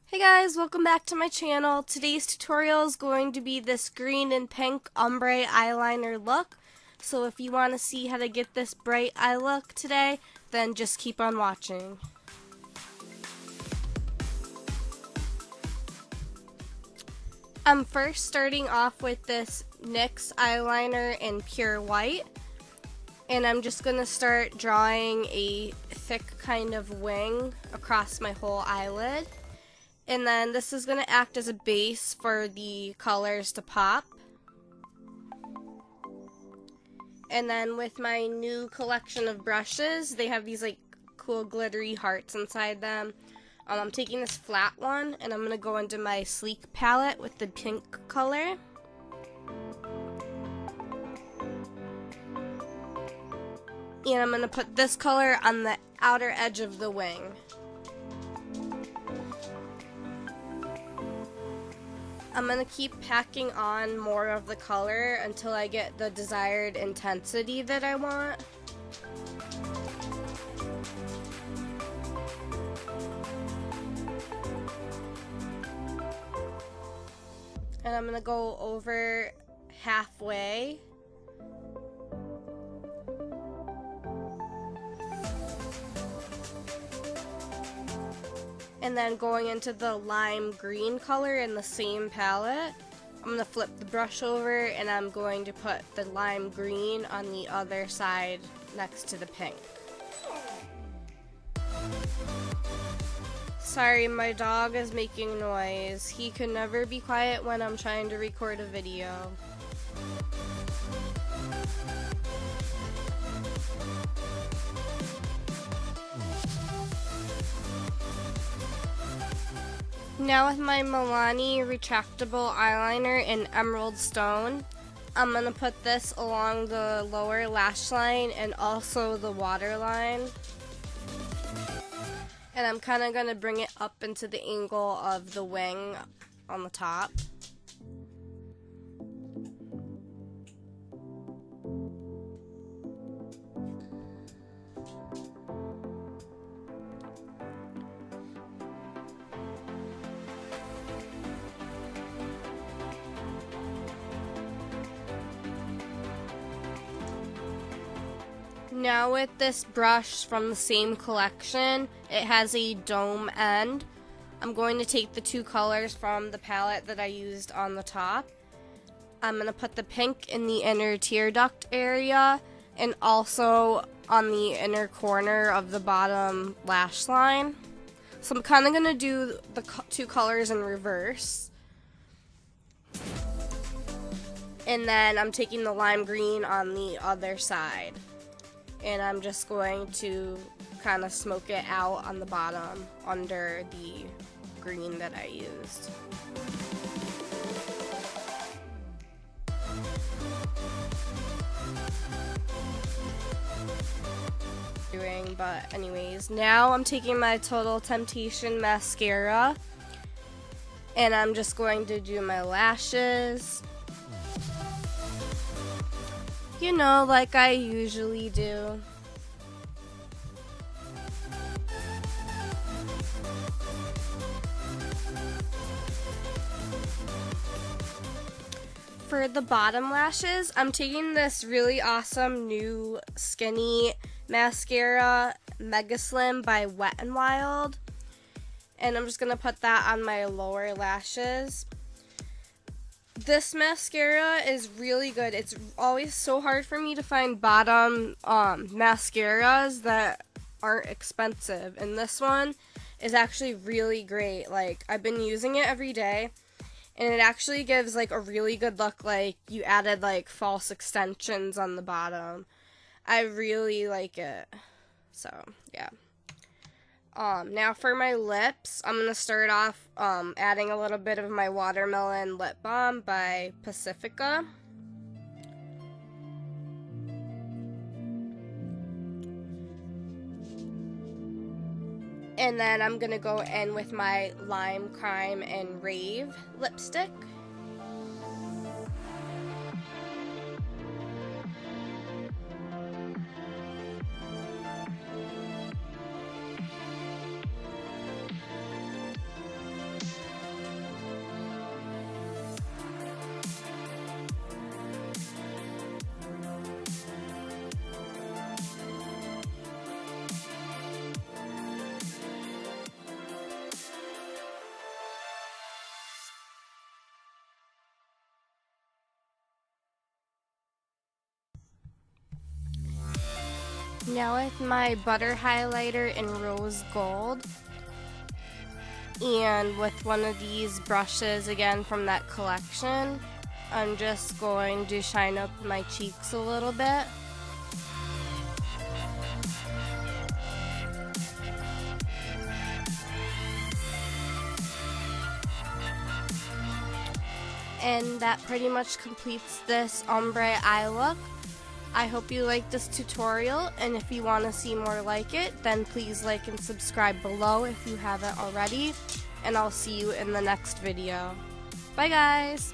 Hey guys, welcome back to my channel. Today's tutorial is going to be this green and pink ombre eyeliner look. So if you want to see how to get this bright eye look today, then just keep on watching. I'm first starting off with this NYX eyeliner in pure white. And I'm just going to start drawing a thick kind of wing across my whole eyelid. And then this is going to act as a base for the colors to pop. And then with my new collection of brushes, they have these like cool glittery hearts inside them. I'm taking this flat one and I'm going to go into my sleek palette with the pink color. And I'm going to put this color on the outer edge of the wing. I'm going to keep packing on more of the color until I get the desired intensity that I want. And I'm going to go over halfway. And then going into the lime green color in the same palette, I'm going to flip the brush over and I'm going to put the lime green on the other side next to the pink. Sorry, my dog is making noise. He can never be quiet when I'm trying to record a video. Now with my Milani retractable eyeliner in Emerald Stone, I'm going to put this along the lower lash line and also the waterline. And I'm kind of going to bring it up into the angle of the wing on the top. Now with this brush from the same collection, it has a dome end. I'm going to take the two colors from the palette that I used on the top. I'm going to put the pink in the inner tear duct area and also on the inner corner of the bottom lash line. So I'm kind of going to do the two colors in reverse. And then I'm taking the lime green on the other side. And I'm just going to kind of smoke it out on the bottom under the green that I used. But anyways, now I'm taking my Total Temptation mascara and I'm just going to do my lashes. You know, like I usually do. For the bottom lashes, I'm taking this really awesome new skinny mascara, Mega Slim by Wet n Wild. And I'm just going to put that on my lower lashes. This mascara is really good. It's always so hard for me to find bottom mascaras that aren't expensive. And this one is actually really great. Like, I've been using it every day. And it actually gives like a really good look, like you added like false extensions on the bottom. I really like it. So, yeah. Now for my lips, I'm going to start off adding a little bit of my Watermelon Lip Balm by Pacifica. And then I'm going to go in with my Lime Crime and Rave lipstick. Now with my butter highlighter in rose gold, and with one of these brushes again from that collection, I'm just going to shine up my cheeks a little bit. And that pretty much completes this ombre eye look. I hope you liked this tutorial, and if you want to see more like it, then please like and subscribe below if you haven't already, and I'll see you in the next video. Bye guys!